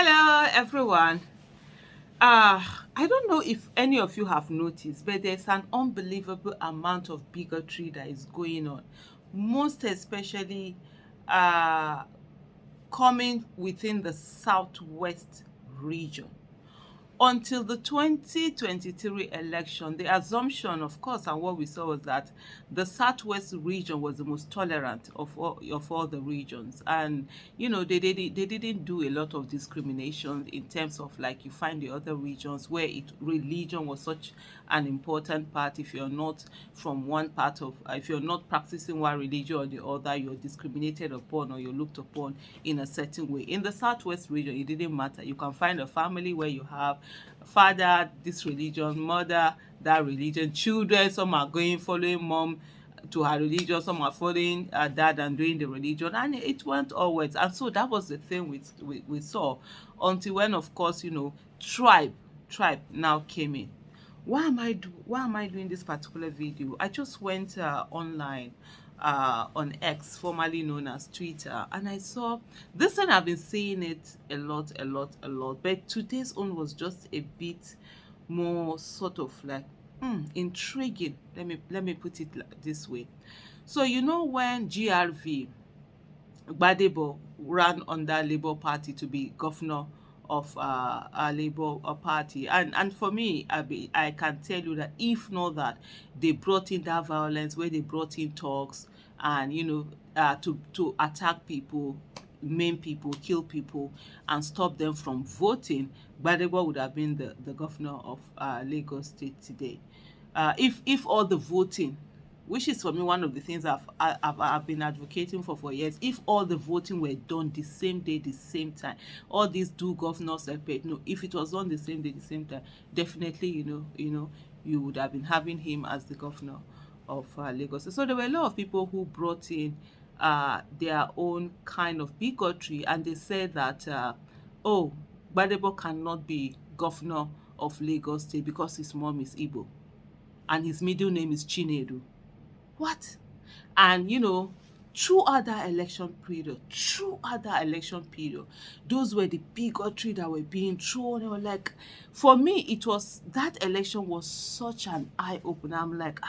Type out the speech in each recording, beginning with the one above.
Hello, everyone. I don't know if any of you have noticed, but there's an unbelievable amount of bigotry that is going on, most especially uh, coming within the Southwest region. Until the 2023 election, the assumption, of course, and what we saw was that the Southwest region was the most tolerant of all the regions. And, they didn't do a lot of discrimination in terms of, like, you find the other regions where religion was such an important part. If you're not from one part of, if you're not practicing one religion or the other, you're discriminated upon or you're looked upon in a certain way. In the Southwest region, it didn't matter. You can find a family where you have father this religion, mother that religion, children, some are going following mom to her religion, some are following dad and doing the religion, and it went always. And so that was the thing we saw, until when, of course, tribe now came in. Why am I doing this particular video? I just went online on X, formerly known as Twitter, and I saw this, and I've been seeing it a lot, but today's own was just a bit more sort of like intriguing. Let me put it this way. So when GRV Gbadebo ran under Labour Party to be governor of a Labour Party. And for me, I can tell you that if not that, they brought in that violence where they brought in talks and, to attack people, maim people, kill people, and stop them from voting, Gbadebo would have been the governor of Lagos State today. If all the voting, which is for me one of the things I've been advocating for years. If all the voting were done the same day, the same time, all these two governors separate. No, if it was done the same day, the same time, definitely, you would have been having him as the governor of Lagos. So there were a lot of people who brought in their own kind of bigotry, and they said that, oh, Gbadebo cannot be governor of Lagos State because his mom is Igbo and his middle name is Chinedu. What? And throughout that election period, those were the bigotry that were being thrown. They were like, for me, that election was such an eye-opener. I'm like,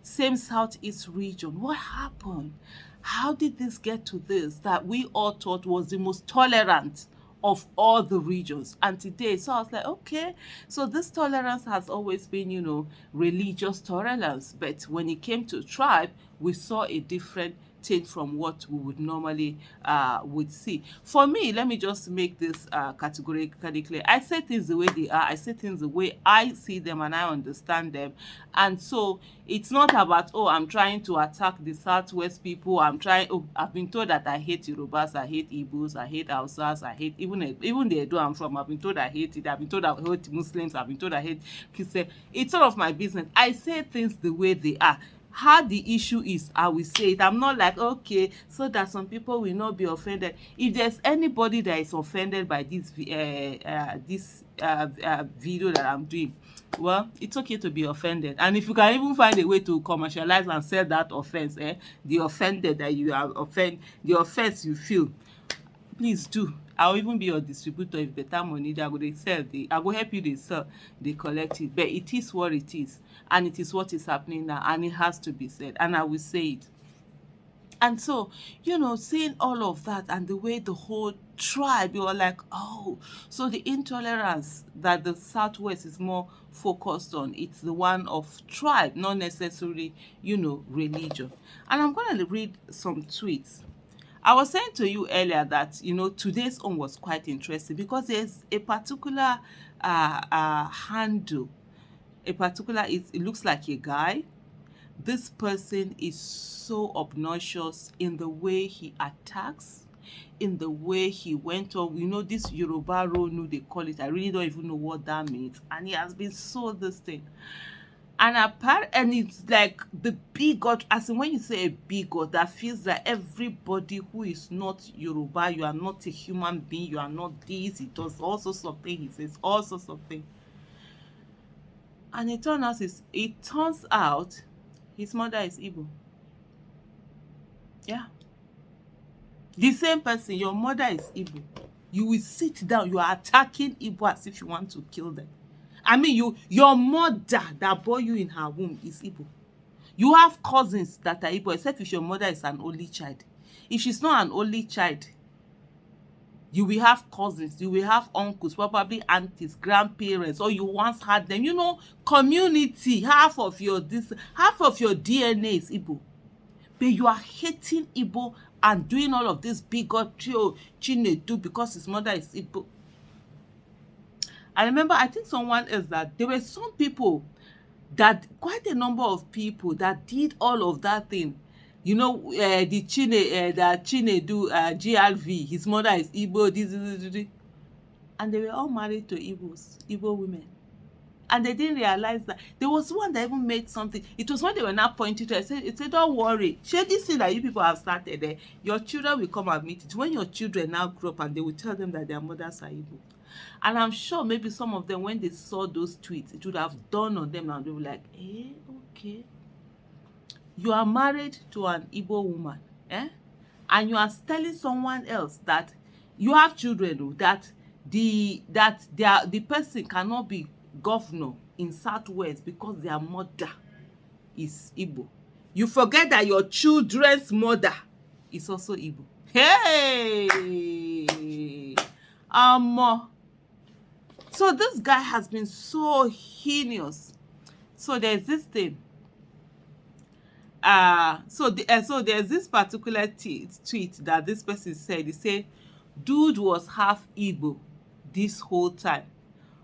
same Southeast region, what happened? How did this get to this that we all thought was the most tolerant of all the regions? And today, so I was like, okay, so this tolerance has always been, religious tolerance, but when it came to tribe, we saw a different thing from what we would normally would see. For me, let me just make this categorically clear. I say things the way they are. I say things the way I see them and I understand them. And so it's not about, oh, I'm trying to attack the Southwest people. I've been told that I hate Yorubas, I hate Igbos, I hate Hausas, I hate even the Edo I'm from. I've been told I hate it. I've been told I hate Muslims. I've been told I hate Christians. It's sort of my business. I say things the way they are. How the issue is, I will say it. I'm not like, okay, so that some people will not be offended. If there's anybody that is offended by this video that I'm doing, well, it's okay to be offended. And if you can even find a way to commercialize and sell that offense, the offended that you are the offense you feel, please do. I'll even be your distributor. If better money I go dey sell, I go help you dey sell, dey collect it. But it is what it is, and it is what is happening now, and it has to be said, and I will say it. And so, seeing all of that and the way the whole tribe, you were like, oh, so the intolerance that the Southwest is more focused on, it's the one of tribe, not necessarily, religion. And I'm going to read some tweets. I was saying to you earlier that, today's own was quite interesting because there's a particular handle, it looks like a guy. This person is so obnoxious in the way he attacks, in the way he went on, this Yoruba role, they call it. I really don't even know what that means. And he has been so this thing. And it's like the bigot, as in when you say a bigot, that feels that everybody who is not Yoruba, you are not a human being, you are not this, he does also something, he says also something. And it turns out his mother is Igbo. Yeah. The same person, your mother is Igbo. You will sit down, you are attacking Igbo as if you want to kill them. I mean, your mother that bore you in her womb is Igbo. You have cousins that are Igbo, except if your mother is an only child. If she's not an only child, you will have cousins, you will have uncles, probably aunties, grandparents, or you once had them. You know, community, half of your DNA is Igbo. But you are hating Igbo and doing all of this bigotry Chinedu because his mother is Igbo. I remember, I think someone else, that there were some people, that quite a number of people that did all of that thing. You know, the Chinedu, GRV, his mother is Igbo, this. And they were all married to Igbo women. And they didn't realize that. There was one that even made something. It was when they were not pointing to it. It said, don't worry. Share this thing that you people have started there. Your children will come and meet it. When your children now grow up, and they will tell them that their mothers are Igbo. And I'm sure maybe some of them, when they saw those tweets, it would have dawned on them, and they were like, okay. You are married to an Igbo woman, and you are telling someone else that you have children, that the person cannot be governor in Southwest because their mother is Igbo. You forget that your children's mother is also Igbo. Hey! So this guy has been so heinous. So there's this thing. So there's this particular tweet that this person said. He said, dude was half Igbo this whole time.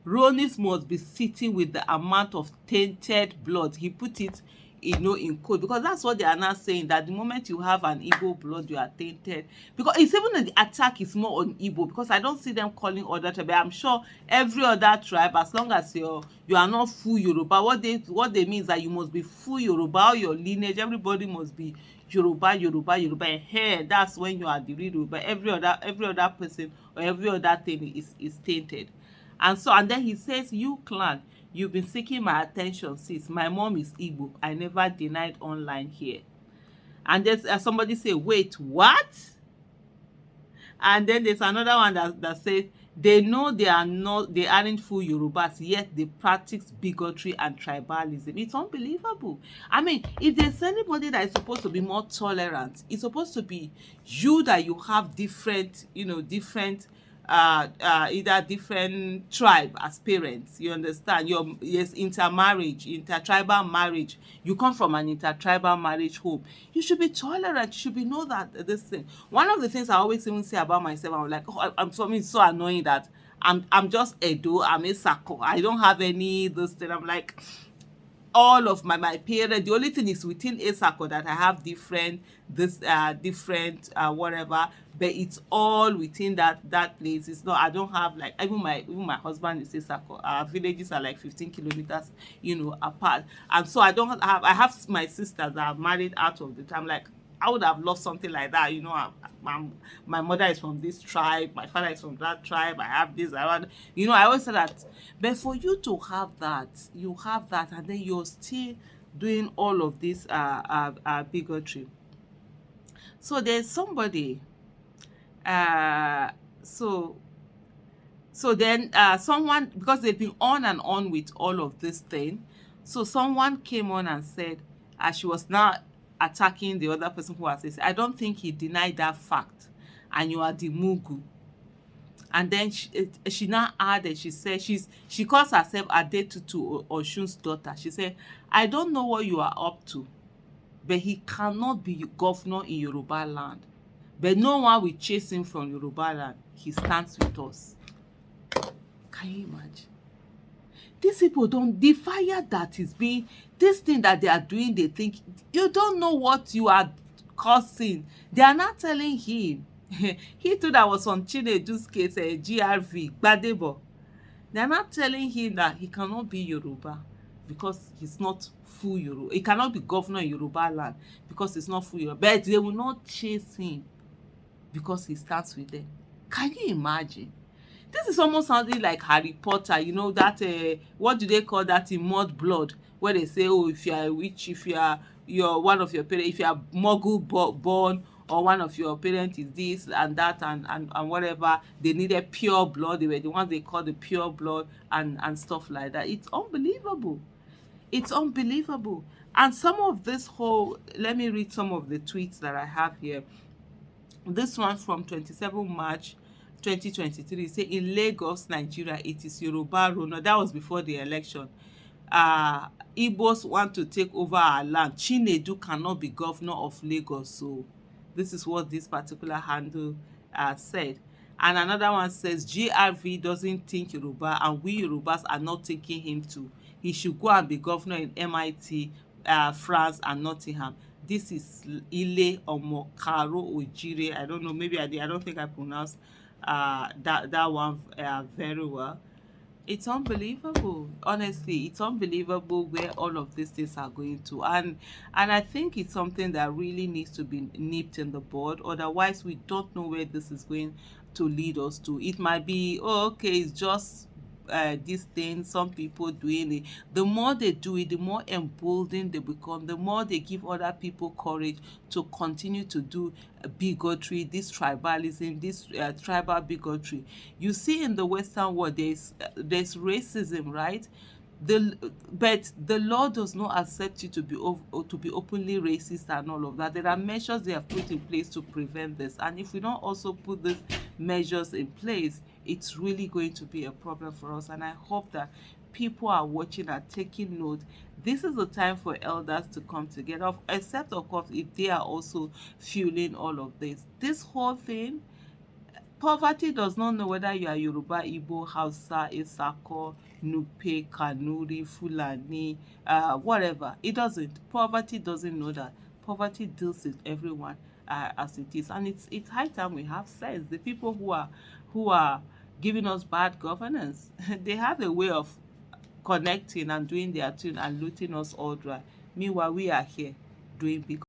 Ronis must be sitting with the amount of tainted blood. He put it, in code, because that's what they are now saying, that the moment you have an Igbo blood, you are tainted. Because it's even the attack is more on Igbo, because I don't see them calling other tribe. I'm sure every other tribe, as long as you are not full Yoruba, what they mean is that you must be full Yoruba, all your lineage, everybody must be Yoruba. And here, that's when you are the real Yoruba. Every other person or every other thing is tainted. And then he says, you clan, you've been seeking my attention since. My mom is Igbo. I never denied online here. And there's somebody say, wait, what? And then there's another one that says, they know they aren't full Yorubas, yet they practice bigotry and tribalism. It's unbelievable. I mean, if there's anybody that is supposed to be more tolerant, it's supposed to be you, that you have different either different tribe as parents. You understand? Intertribal marriage. You come from an intertribal marriage home. You should be tolerant. You should be know that this thing. One of the things I always even say about myself, I'm like, for me it's so annoying that I'm just Edo, I'm a Sako. I don't have any this thing. I'm like, all of my parents, the only thing is within Esako that I have different whatever, but it's all within that place. It's not, I don't have, like, even my husband is Esako. Our villages are like 15 kilometers apart, and so I have my sisters that are married out of the time. Like, I would have loved something like that. My mother is from this tribe, my father is from that tribe, I have this, I always say that. But for you to have that, you have that, and then you're still doing all of this bigotry. So there's somebody, so then someone, because they've been on and on with all of this thing, so someone came on and said, she was now attacking the other person who has said, I don't think he denied that fact, and you are the Mugu. And then she now added, she said, she calls herself Adetutu Oshun's daughter. She said, I don't know what you are up to, but he cannot be governor in Yoruba land. But no one will chase him from Yoruba land. He stands with us. Can you imagine? These people don't, the fire that is being, this thing that they are doing, they think, you don't know what you are causing. They are not telling him. He too that was on Chinedu's case, GRV, Gbadebo. They are not telling him that he cannot be Yoruba because he's not full Yoruba. He cannot be governor in Yoruba land because he's not full Yoruba. But they will not chase him because he starts with them. Can you imagine? This is almost sounding like Harry Potter, that, what do they call that in Mud Blood, where they say, oh, if you are a witch, if you're one of your parents, if you are Muggle born, or one of your parents is this and that and whatever. They needed pure blood. They were the ones they call the pure blood and stuff like that. It's unbelievable. It's unbelievable. And some of this whole, let me read some of the tweets that I have here. This one from 27 March 2023 say in Lagos, Nigeria, it is Yoruba rule. No, that was before the election. Igbos want to take over our land. Chinedu cannot be governor of Lagos. So this is what this particular handle said. And another one says GRV doesn't think Yoruba and we Yorubas are not taking him to. He should go and be governor in MIT, France and Nottingham. This is Ile Omokaro Ojire. I don't know, maybe I don't think I pronounced that one very well. It's unbelievable. Honestly, it's unbelievable where all of these things are going to. And I think it's something that really needs to be nipped in the bud. Otherwise, we don't know where this is going to lead us to. It might be, oh, okay, it's just this thing, some people doing it. The more they do it, the more emboldened they become, the more they give other people courage to continue to do bigotry, this tribalism, this tribal bigotry. You see in the Western world, there's racism, right? But the law does not accept you to be to be openly racist and all of that. There are measures they have put in place to prevent this, and if we don't also put these measures in place, it's really going to be a problem for us. And I hope that people are watching and taking note. This is the time for elders to come together, except of course if they are also fueling all of this whole thing. Poverty does not know whether you are Yoruba, Igbo, Hausa, Isako, Nupe, Kanuri, Fulani, whatever. It doesn't. Poverty doesn't know that. Poverty deals with everyone as it is, and it's high time we have sense. The people who are giving us bad governance, they have a way of connecting and doing their thing and looting us all dry. Meanwhile, we are here doing big.